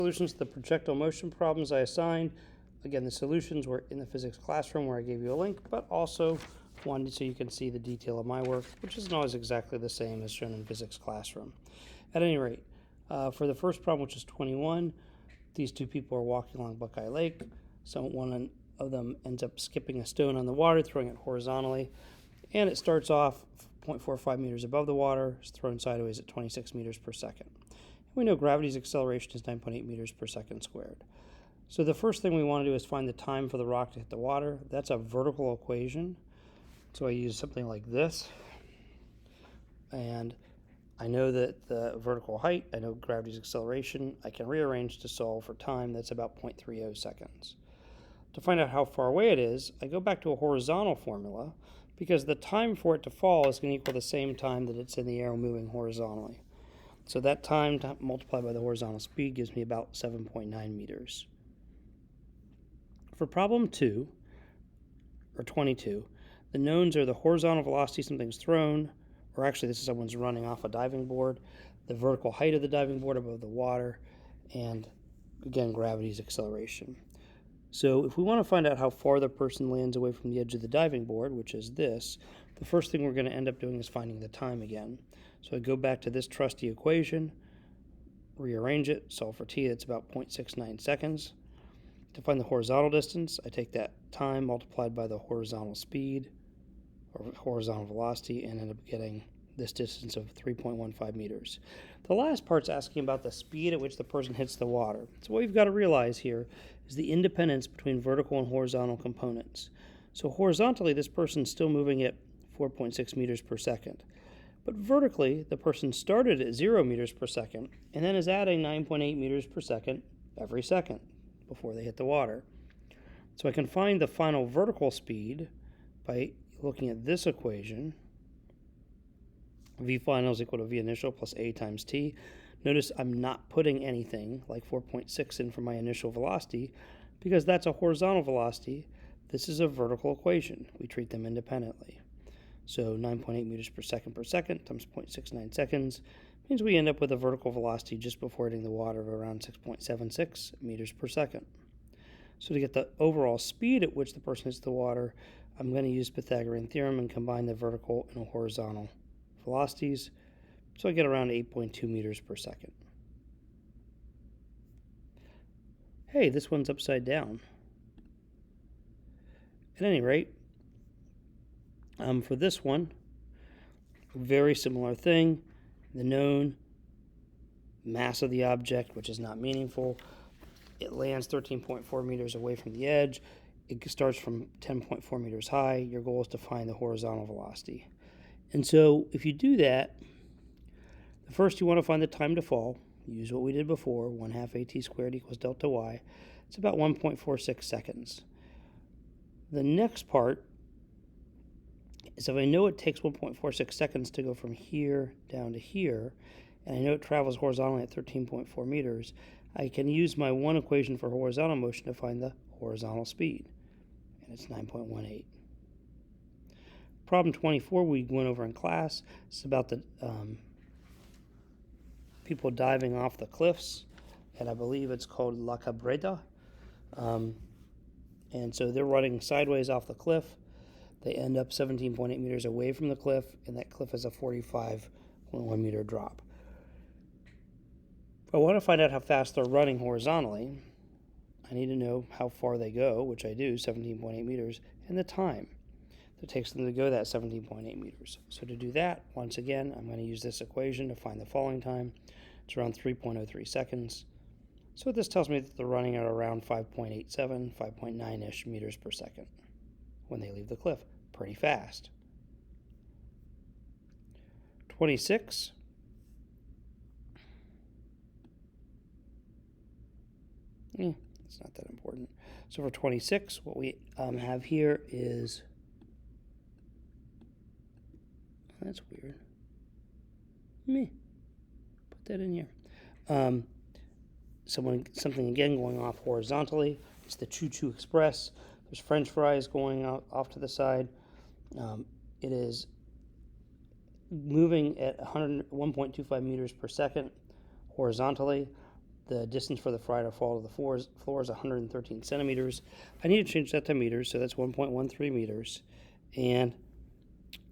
Solutions to the projectile motion problems I assigned. Again, the solutions were in the physics classroom where I gave you a link, but also wanted so you can see the detail of my work, which isn't always exactly the same as shown in physics classroom. At any rate, for the first problem, which is 21, these two people are walking along Buckeye Lake. One of them ends up skipping a stone on the water, throwing it horizontally, and it starts off 0.45 meters above the water, is thrown sideways at 26 meters per second. We know gravity's acceleration is 9.8 meters per second squared. So the first thing we want to do is find the time for the rock to hit the water. That's a vertical equation. So I use something like this. And I know that the vertical height, I know gravity's acceleration. I can rearrange to solve for time. That's about 0.30 seconds. To find out how far away it is, I go back to a horizontal formula because the time for it to fall is going to equal the same time that it's in the air moving horizontally. So that time multiplied by the horizontal speed gives me about 7.9 meters. For problem 2, or 22, the knowns are the horizontal velocity something's thrown, or actually this is someone's running off a diving board, the vertical height of the diving board above the water, and again, gravity's acceleration. So if we want to find out how far the person lands away from the edge of the diving board, which is this, the first thing we're going to end up doing is finding the time again. So I go back to this trusty equation, rearrange it, solve for t, that's about 0.69 seconds. To find the horizontal distance, I take that time multiplied by the horizontal speed, or horizontal velocity, and end up getting this distance of 3.15 meters. The last part's asking about the speed at which the person hits the water. So what we've got to realize here is the independence between vertical and horizontal components. So horizontally, this person's still moving at 4.6 meters per second. But vertically, the person started at 0 meters per second and then is adding 9.8 meters per second every second before they hit the water. So I can find the final vertical speed by looking at this equation. V final is equal to V initial plus A times T. Notice I'm not putting anything like 4.6 in for my initial velocity because that's a horizontal velocity. This is a vertical equation. We treat them independently. So 9.8 meters per second times 0.69 seconds means we end up with a vertical velocity just before hitting the water of around 6.76 meters per second. So to get the overall speed at which the person hits the water, I'm going to use Pythagorean theorem and combine the vertical and horizontal velocities. So I get around 8.2 meters per second. Hey, this one's upside down. At any rate, for this one, very similar thing. The known mass of the object, which is not meaningful, it lands 13.4 meters away from the edge. It starts from 10.4 meters high. Your goal is to find the horizontal velocity. And so if you do that, first you want to find the time to fall. Use what we did before, 1/2 at squared equals delta y. It's about 1.46 seconds. The next part is if I know it takes 1.46 seconds to go from here down to here, and I know it travels horizontally at 13.4 meters, I can use my one equation for horizontal motion to find the horizontal speed, and it's 9.18. Problem 24 we went over in class. It's about the people diving off the cliffs, and I believe it's called La Cabrera. And so they're running sideways off the cliff. They end up 17.8 meters away from the cliff, and that cliff has a 45.1 meter drop. If I want to find out how fast they're running horizontally, I need to know how far they go, which I do, 17.8 meters, and the time that it takes them to go that 17.8 meters. So to do that, once again, I'm going to use this equation to find the falling time. It's around 3.03 seconds. So this tells me that they're running at around 5.87, 5.9-ish meters per second when they leave the cliff. Pretty fast. 26. It's not that important. So for 26, what we have here is, that's weird. Put that in here. Something again going off horizontally. It's the Choo Choo Express. There's French fries going out off to the side. It is moving at 101.25 meters per second horizontally. The distance for the fry to fall to the floor is 113 centimeters. I need to change that to meters, so that's 1.13 meters. And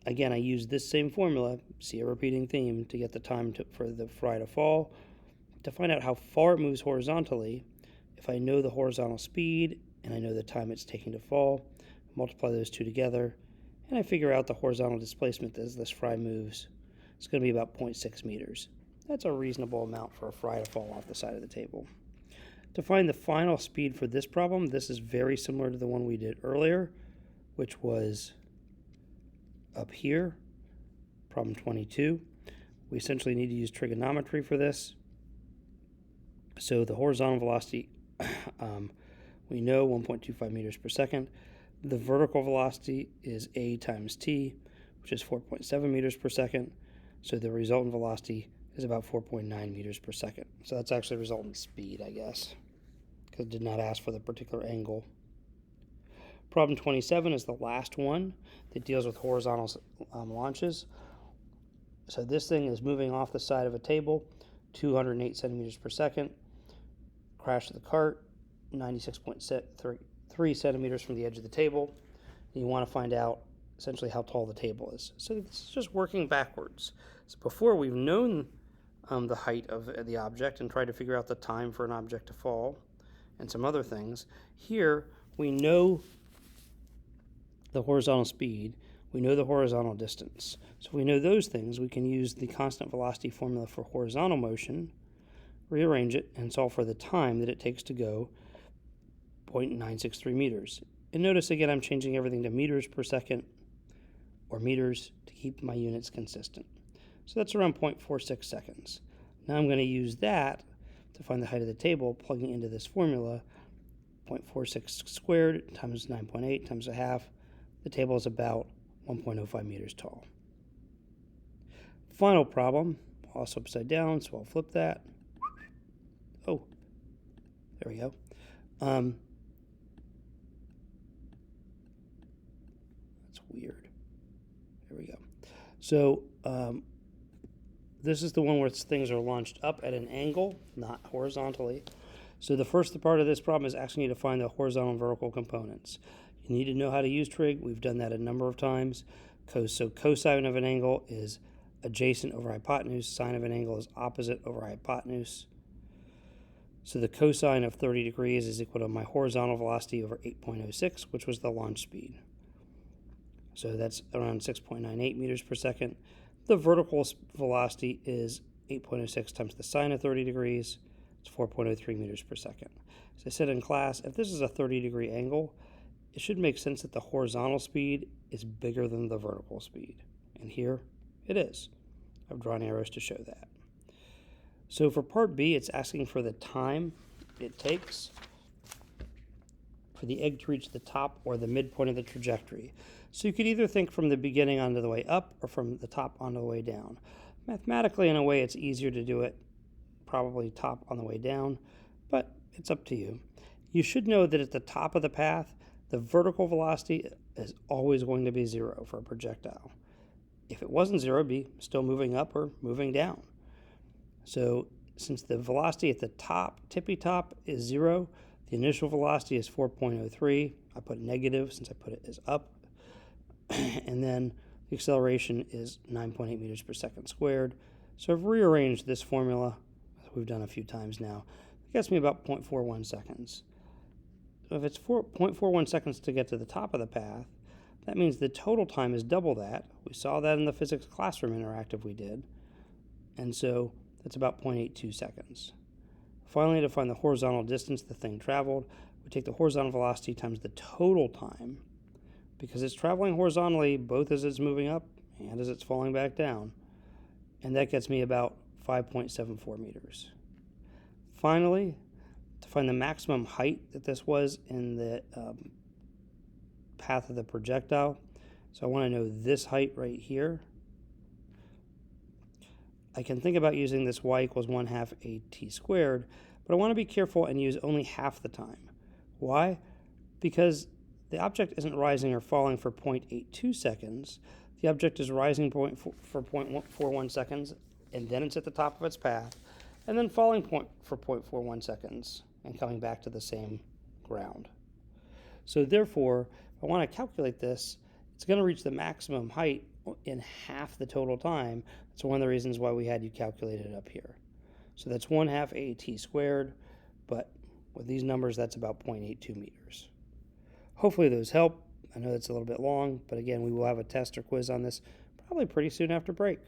again, I use this same formula, see a repeating theme, to get the time for the fry to fall. To find out how far it moves horizontally, if I know the horizontal speed and I know the time it's taking to fall, multiply those two together, and I figure out the horizontal displacement as this fry moves. It's going to be about 0.6 meters. That's a reasonable amount for a fry to fall off the side of the table. To find the final speed for this problem, this is very similar to the one we did earlier, which was up here, problem 22. We essentially need to use trigonometry for this. So the horizontal velocity, we know 1.25 meters per second. The vertical velocity is a times t, which is 4.7 meters per second. So the resultant velocity is about 4.9 meters per second. So that's actually resultant speed, I guess, because it did not ask for the particular angle. Problem 27 is the last one that deals with horizontal launches. So this thing is moving off the side of a table, 208 centimeters per second. Crash of the cart, 96.3 centimeters from the edge of the table. And you want to find out essentially how tall the table is. So this is just working backwards. So before we've known the height of the object and tried to figure out the time for an object to fall and some other things. Here we know the horizontal speed, we know the horizontal distance. So if we know those things, we can use the constant velocity formula for horizontal motion, rearrange it, and solve for the time that it takes to go 0.963 meters. And notice again I'm changing everything to meters per second or meters to keep my units consistent. So that's around 0.46 seconds. Now I'm going to use that to find the height of the table, plugging into this formula, 0.46 squared times 9.8 times a half. The table is about 1.05 meters tall. Final problem, also upside down, so I'll flip that. Oh, there we go. That's weird. There we go. So this is the one where things are launched up at an angle, not horizontally. So the first part of this problem is asking you to find the horizontal and vertical components. You need to know how to use trig. We've done that a number of times. So cosine of an angle is adjacent over hypotenuse. Sine of an angle is opposite over hypotenuse. So the cosine of 30 degrees is equal to my horizontal velocity over 8.06, which was the launch speed. So that's around 6.98 meters per second. The vertical velocity is 8.06 times the sine of 30 degrees. It's 4.03 meters per second. As I said in class, if this is a 30-degree angle, it should make sense that the horizontal speed is bigger than the vertical speed. And here it is. I've drawn arrows to show that. So for part B, it's asking for the time it takes for the egg to reach the top or the midpoint of the trajectory. So you could either think from the beginning onto the way up or from the top onto the way down. Mathematically, in a way, it's easier to do it probably top on the way down, but it's up to you. You should know that at the top of the path, the vertical velocity is always going to be 0 for a projectile. If it wasn't 0, it'd be still moving up or moving down. So since the velocity at the top, tippy top, is 0, the initial velocity is 4.03. I put negative since I put it as up. And then the acceleration is 9.8 meters per second squared. So I've rearranged this formula, as we've done a few times now. It gets me about 0.41 seconds. So if it's 0.41 seconds to get to the top of the path, that means the total time is double that. We saw that in the physics classroom interactive we did. And so that's about 0.82 seconds. Finally, to find the horizontal distance the thing traveled, we take the horizontal velocity times the total time, because it's traveling horizontally both as it's moving up and as it's falling back down. And that gets me about 5.74 meters. Finally, to find the maximum height that this was in the path of the projectile, so I want to know this height right here. I can think about using this y equals 1/2 at squared, but I want to be careful and use only half the time. Why? Because the object isn't rising or falling for 0.82 seconds. The object is rising for 0.41 seconds, and then it's at the top of its path. and then falling point for 0.41 seconds and coming back to the same ground. So therefore, if I want to calculate this, it's going to reach the maximum height in half the total time. That's one of the reasons why we had you calculate it up here. So that's 1/2 AT squared, but with these numbers, that's about 0.82 meters. Hopefully those help. I know that's a little bit long, but again, we will have a test or quiz on this probably pretty soon after break.